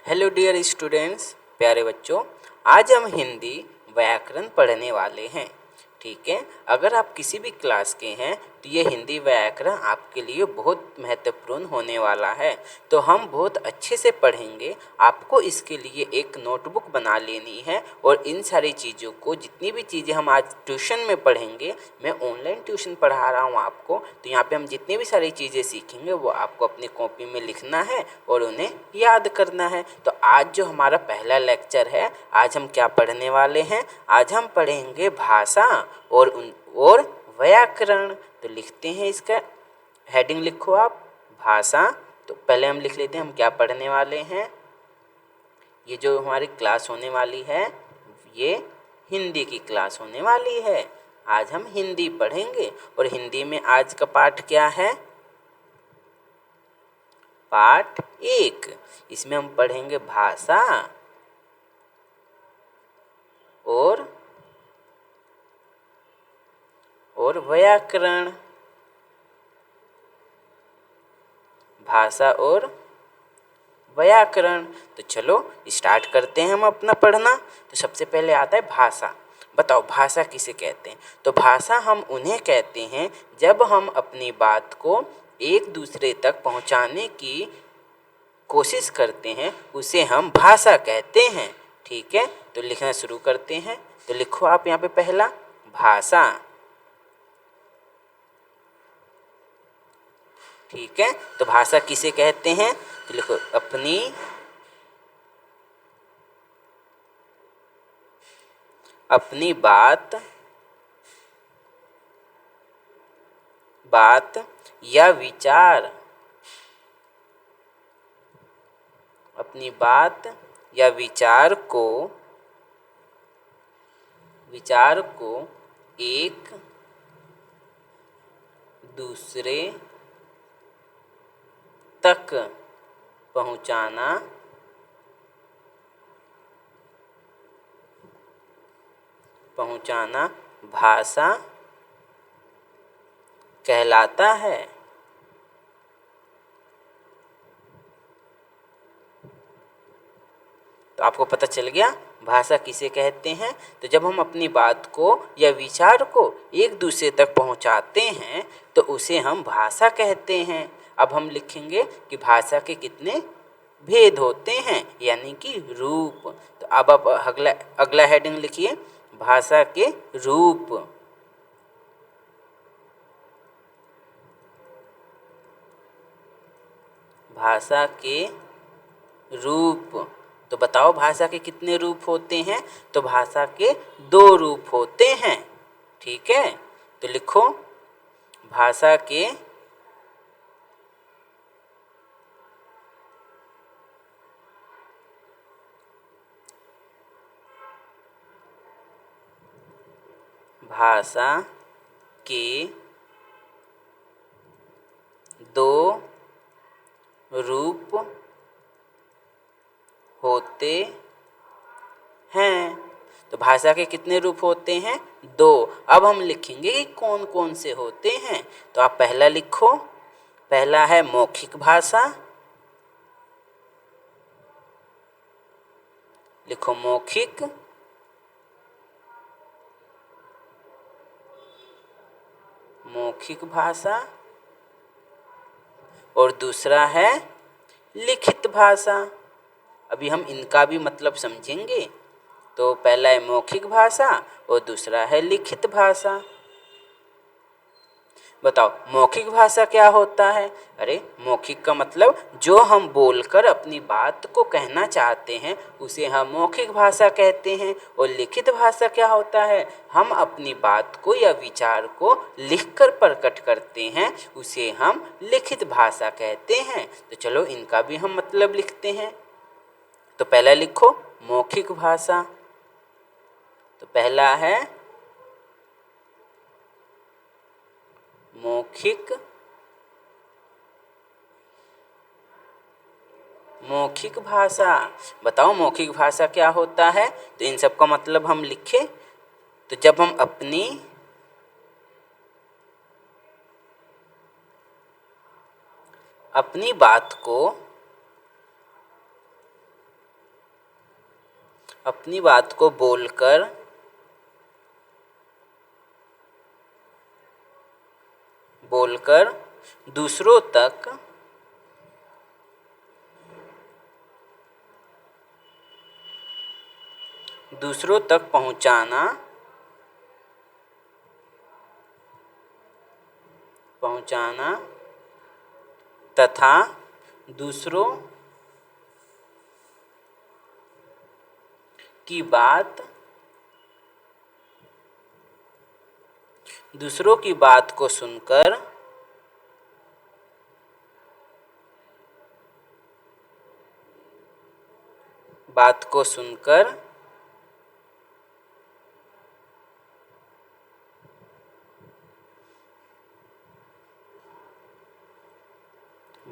Hello dear students, प्यारे बच्चों। आज हम हिंदी व्याकरण पढ़ने वाले हैं। ठीक है, अगर आप किसी भी क्लास के हैं तो ये हिंदी व्याकरण आपके लिए बहुत महत्वपूर्ण होने वाला है। तो हम बहुत अच्छे से पढ़ेंगे। आपको इसके लिए एक नोटबुक बना लेनी है और इन सारी चीज़ों को, जितनी भी चीज़ें हम आज ट्यूशन में पढ़ेंगे, मैं ऑनलाइन ट्यूशन पढ़ा रहा हूँ आपको, तो यहाँ पे हम जितनी भी सारी चीज़ें सीखेंगे वो आपको अपनी कॉपी में लिखना है और उन्हें याद करना है। तो आज जो हमारा पहला लेक्चर है, आज हम क्या पढ़ने वाले हैं? आज हम पढ़ेंगे भाषा और व्याकरण। तो लिखते हैं, इसका हेडिंग लिखो आप, भाषा। तो पहले हम लिख लेते हैं हम क्या पढ़ने वाले हैं। ये जो हमारी क्लास होने वाली है, ये हिंदी की क्लास होने वाली है। आज हम हिंदी पढ़ेंगे और हिंदी में आज का पाठ क्या है? पाठ 1। इसमें हम पढ़ेंगे भाषा और व्याकरण। भाषा और व्याकरण। तो चलो स्टार्ट करते हैं हम अपना पढ़ना। तो सबसे पहले आता है भाषा। बताओ भाषा किसे कहते हैं? तो भाषा हम उन्हें कहते हैं जब हम अपनी बात को एक दूसरे तक पहुंचाने की कोशिश करते हैं, उसे हम भाषा कहते हैं। ठीक है, तो लिखना शुरू करते हैं। तो लिखो आप यहाँ पे पहला, भाषा। ठीक है, तो भाषा किसे कहते हैं? तो लिखो अपनी बात या विचार, अपनी बात या विचार को एक दूसरे तक पहुंचाना भाषा कहलाता है। तो आपको पता चल गया भाषा किसे कहते हैं। तो जब हम अपनी बात को या विचार को एक दूसरे तक पहुंचाते हैं तो उसे हम भाषा कहते हैं। अब हम लिखेंगे कि भाषा के कितने भेद होते हैं, यानी कि रूप। तो अब आप अगला हेडिंग लिखिए, भाषा के रूप। भाषा के रूप। तो बताओ भाषा के कितने रूप होते हैं? तो भाषा के 2 रूप होते हैं। ठीक है, तो लिखो भाषा के भाषा के 2 रूप होते हैं। तो भाषा के कितने रूप होते हैं? 2। अब हम लिखेंगे कि कौन कौन से होते हैं। तो आप पहला लिखो, पहला है मौखिक भाषा। लिखो मौखिक भाषा। और दूसरा है लिखित भाषा। अभी हम इनका भी मतलब समझेंगे। तो पहला है मौखिक भाषा और दूसरा है लिखित भाषा। बताओ मौखिक भाषा क्या होता है? अरे मौखिक का मतलब जो हम बोलकर अपनी बात को कहना चाहते हैं उसे हम मौखिक भाषा कहते हैं। और लिखित भाषा क्या होता है? हम अपनी बात को या विचार को लिखकर प्रकट करते हैं, उसे हम लिखित भाषा कहते हैं। तो चलो इनका भी हम मतलब लिखते हैं। तो पहला लिखो मौखिक भाषा। तो पहला है मौखिक भाषा। बताओ मौखिक भाषा क्या होता है? तो इन सब का मतलब हम लिखें। तो जब हम अपनी बात को अपनी बात को बोलकर बोलकर दूसरों तक पहुंचाना तथा दूसरों की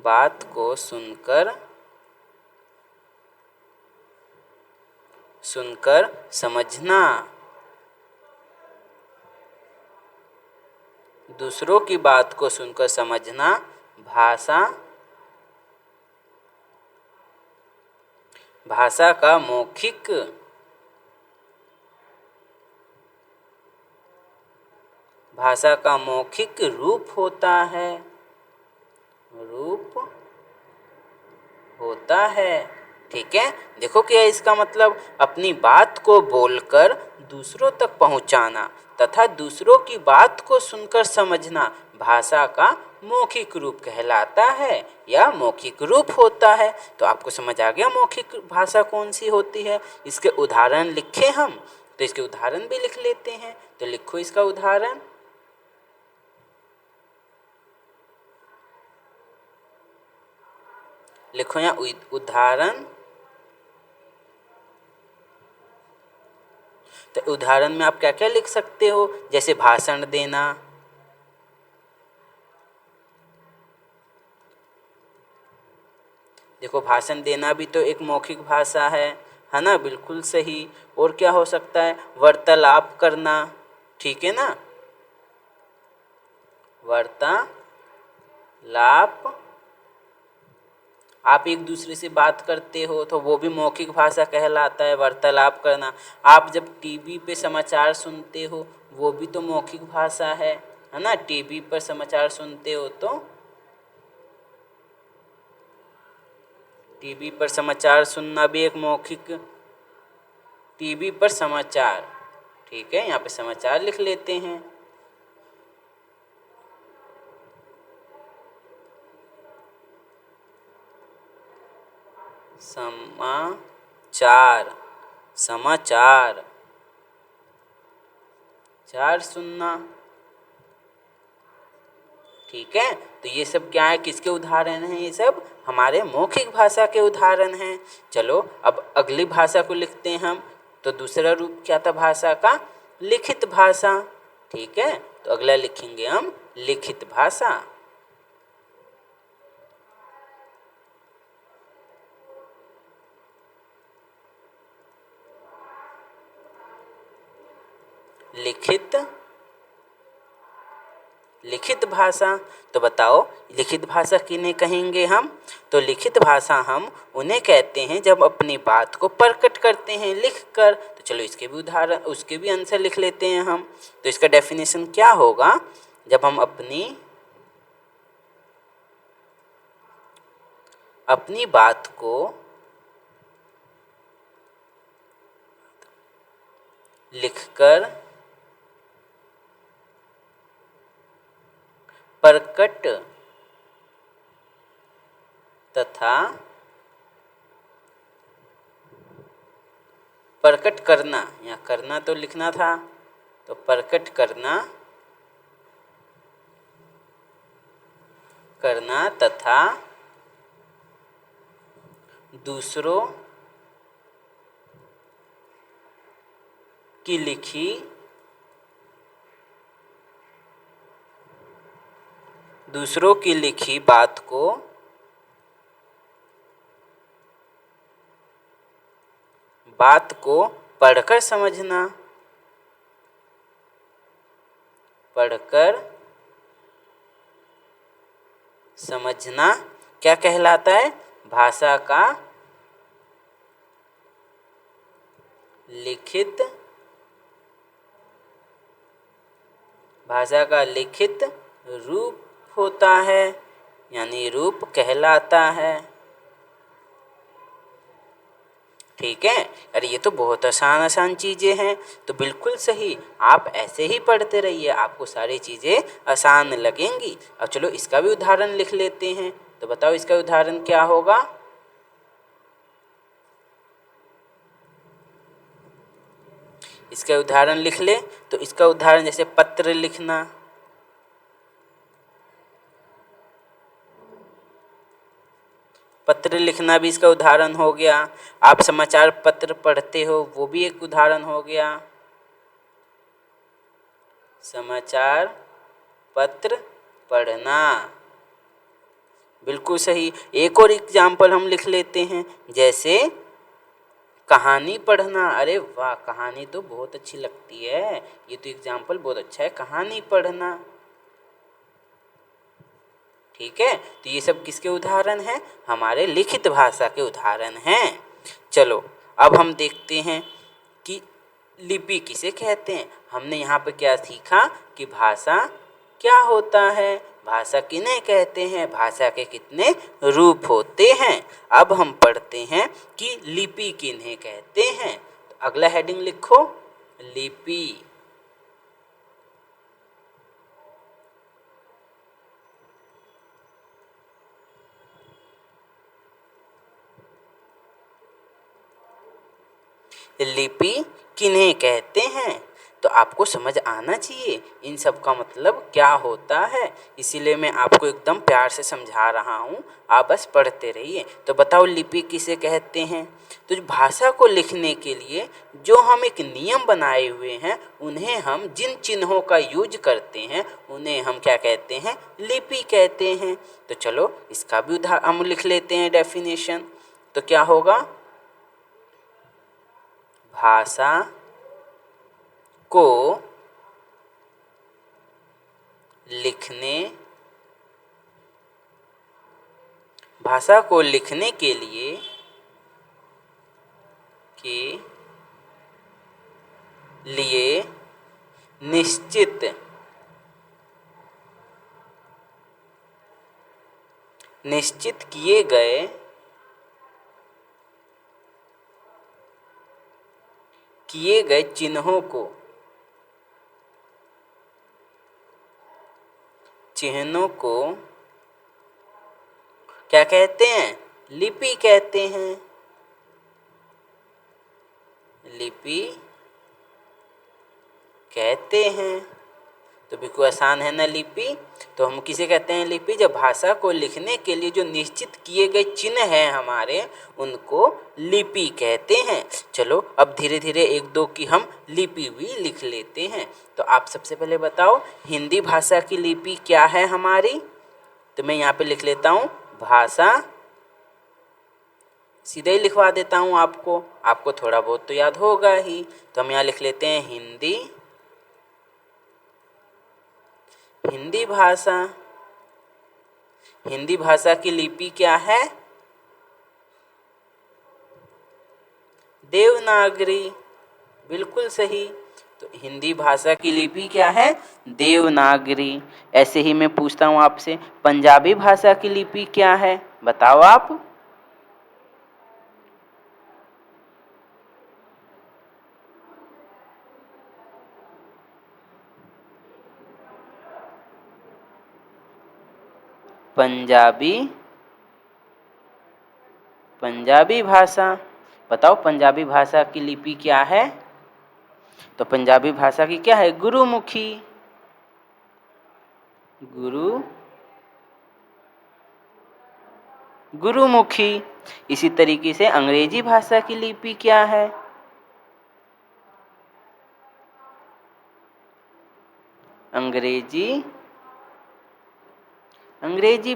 बात को सुनकर समझना। दूसरों की बात को सुनकर समझना भाषा का मौखिक रूप होता है। ठीक है, देखो क्या है इसका मतलब, अपनी बात को बोलकर दूसरों तक पहुंचाना तथा दूसरों की बात को सुनकर समझना भाषा का मौखिक रूप कहलाता है या मौखिक रूप होता है। तो आपको समझ आ गया मौखिक भाषा कौन सी होती है। इसके उदाहरण लिखे हम, तो इसके उदाहरण भी लिख लेते हैं। तो लिखो इसका उदाहरण। लिखो यहाँ उदाहरण। तो उदाहरण में आप क्या क्या लिख सकते हो, जैसे भाषण देना, देखो भाषण देना भी तो एक मौखिक भाषा है ना, बिल्कुल सही। और क्या हो सकता है, वार्तालाप करना, ठीक है ना, वार्तालाप, आप एक दूसरे से बात करते हो तो वो भी मौखिक भाषा कहलाता है, वार्तालाप करना। आप जब टीवी पे समाचार सुनते हो वो भी तो मौखिक भाषा है ना, टीवी पर समाचार सुनते हो तो टीवी पर समाचार सुनना भी एक मौखिक, टीवी पर समाचार, ठीक है, यहाँ पे समाचार लिख लेते हैं। समाचार सुनना, ठीक है। तो ये सब क्या है, किसके उदाहरण हैं, ये सब हमारे मौखिक भाषा के उदाहरण हैं। चलो अब अगली भाषा को लिखते हैं हम। तो दूसरा रूप क्या था भाषा का, लिखित भाषा, ठीक है। तो अगला लिखेंगे हम लिखित भाषा। लिखित भाषा, तो बताओ लिखित भाषा किन्हें कहेंगे हम। तो लिखित भाषा हम उन्हें कहते हैं जब अपनी बात को प्रकट करते हैं लिखकर। तो चलो इसके भी उदाहरण, उसके भी आंसर लिख लेते हैं हम। तो इसका डेफिनेशन क्या होगा, जब हम अपनी बात को लिखकर प्रकट तथा प्रकट करना, या करना तो लिखना था, तो प्रकट करना तथा दूसरों की लिखी बात को पढ़कर समझना क्या कहलाता है, भाषा का लिखित, भाषा का लिखित रूप होता है, यानी रूप कहलाता है। ठीक है। अरे ये तो बहुत आसान आसान चीज़ें हैं। तो बिल्कुल सही, आप ऐसे ही पढ़ते रहिए, आपको सारी चीज़ें आसान लगेंगी। अब चलो इसका भी उदाहरण लिख लेते हैं। तो बताओ इसका उदाहरण क्या होगा। इसका उदाहरण लिख ले। तो इसका उदाहरण जैसे पत्र लिखना, पत्र लिखना भी इसका उदाहरण हो गया। आप समाचार पत्र पढ़ते हो, वो भी एक उदाहरण हो गया। समाचार पत्र पढ़ना, बिल्कुल सही। एक और एग्जाम्पल हम लिख लेते हैं, जैसे कहानी पढ़ना। अरे वाह, कहानी तो बहुत अच्छी लगती है। ये तो एग्जाम्पल बहुत अच्छा है, कहानी पढ़ना। ठीक है। तो ये सब किसके उदाहरण हैं, हमारे लिखित भाषा के उदाहरण हैं। चलो अब हम देखते हैं कि लिपि किसे कहते हैं। हमने यहाँ पे क्या सीखा कि भाषा क्या होता है, भाषा किन्हें कहते हैं, भाषा के कितने रूप होते हैं। अब हम पढ़ते हैं कि लिपि किन्हें कहते हैं। तो अगला हेडिंग लिखो, लिपि। लिपि किन्हें कहते हैं, तो आपको समझ आना चाहिए इन सब का मतलब क्या होता है। इसीलिए मैं आपको एकदम प्यार से समझा रहा हूँ, आप बस पढ़ते रहिए। तो बताओ लिपि किसे कहते हैं। तो भाषा को लिखने के लिए जो हम एक नियम बनाए हुए हैं, उन्हें हम जिन चिन्हों का यूज करते हैं, उन्हें हम क्या कहते हैं, लिपि कहते हैं। तो चलो इसका भी उदाहरण हम लिख लेते हैं डेफिनेशन। तो क्या होगा, भाषा को लिखने, भाषा को लिखने के लिए निश्चित निश्चित किए गए चिन्हों को क्या कहते हैं, लिपि कहते हैं। लिपि कहते हैं। तो बिल्कुल आसान है ना लिपि। तो हम किसे कहते हैं, लिपि। जब भाषा को लिखने के लिए जो निश्चित किए गए चिन्ह हैं हमारे, उनको लिपि कहते हैं। चलो अब धीरे धीरे एक दो की हम लिपि भी लिख लेते हैं। तो आप सबसे पहले बताओ हिंदी भाषा की लिपि क्या है हमारी। तो मैं यहाँ पे लिख लेता हूँ भाषा, सीधे ही लिखवा देता हूँ आपको थोड़ा बहुत तो याद होगा ही। तो हम यहाँ लिख लेते हैं हिंदी भाषा। हिंदी भाषा की लिपि क्या है, देवनागरी। बिल्कुल सही। तो हिंदी भाषा की लिपि क्या है, देवनागरी। ऐसे ही मैं पूछता हूँ आपसे, पंजाबी भाषा की लिपि क्या है, बताओ आप। पंजाबी भाषा, बताओ पंजाबी भाषा की लिपि क्या है। तो पंजाबी भाषा की क्या है, गुरुमुखी। गुरुमुखी। इसी तरीके से अंग्रेजी भाषा की लिपि क्या है, अंग्रेजी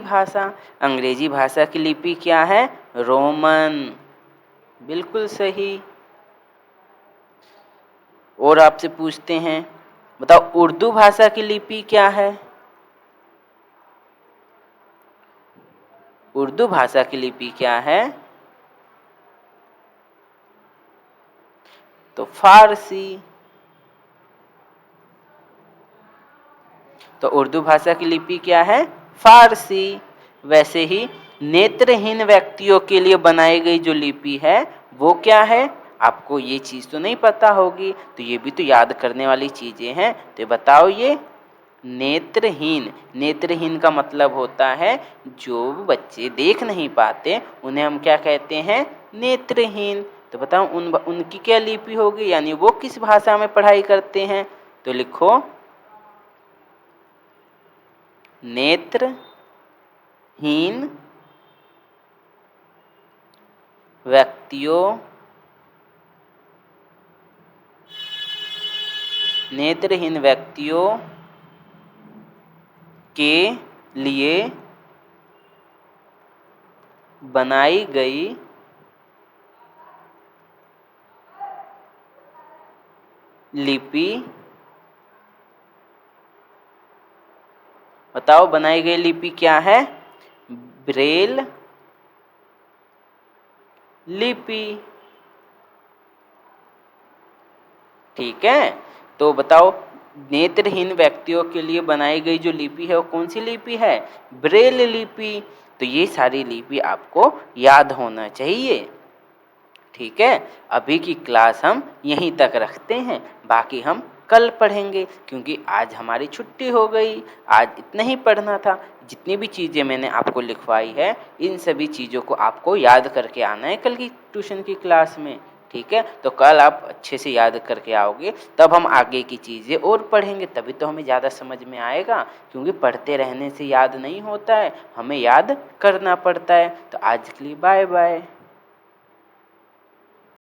भाषा। अंग्रेजी भाषा की लिपि क्या है, रोमन। बिल्कुल सही। और आपसे पूछते हैं, बताओ उर्दू भाषा की लिपि क्या है। उर्दू भाषा की लिपि क्या है, तो फारसी। तो उर्दू भाषा की लिपि क्या है? फारसी। वैसे ही नेत्रहीन व्यक्तियों के लिए बनाई गई जो लिपि है वो क्या है? आपको ये चीज़ तो नहीं पता होगी, तो ये भी तो याद करने वाली चीज़ें हैं। तो बताओ ये नेत्रहीन। नेत्रहीन का मतलब होता है जो बच्चे देख नहीं पाते उन्हें हम क्या कहते हैं? नेत्रहीन। तो बताओ उनकी क्या लिपि होगी, यानी वो किस भाषा में पढ़ाई करते हैं? तो लिखो नेत्रहीन व्यक्तियों के लिए बनाई गई लिपि। बताओ बनाई गई लिपि क्या है? ब्रेल लिपि। ठीक है, तो बताओ नेत्रहीन व्यक्तियों के लिए बनाई गई जो लिपि है वो कौन सी लिपि है? ब्रेल लिपि। तो ये सारी लिपि आपको याद होना चाहिए। ठीक है, अभी की क्लास हम यहीं तक रखते हैं, बाकी हम कल पढ़ेंगे क्योंकि आज हमारी छुट्टी हो गई। आज इतना ही पढ़ना था। जितनी भी चीज़ें मैंने आपको लिखवाई है इन सभी चीज़ों को आपको याद करके आना है कल की ट्यूशन की क्लास में। ठीक है, तो कल आप अच्छे से याद करके आओगे तब हम आगे की चीज़ें और पढ़ेंगे, तभी तो हमें ज़्यादा समझ में आएगा। क्योंकि पढ़ते रहने से याद नहीं होता है, हमें याद करना पड़ता है। तो आज के लिए बाय बाय।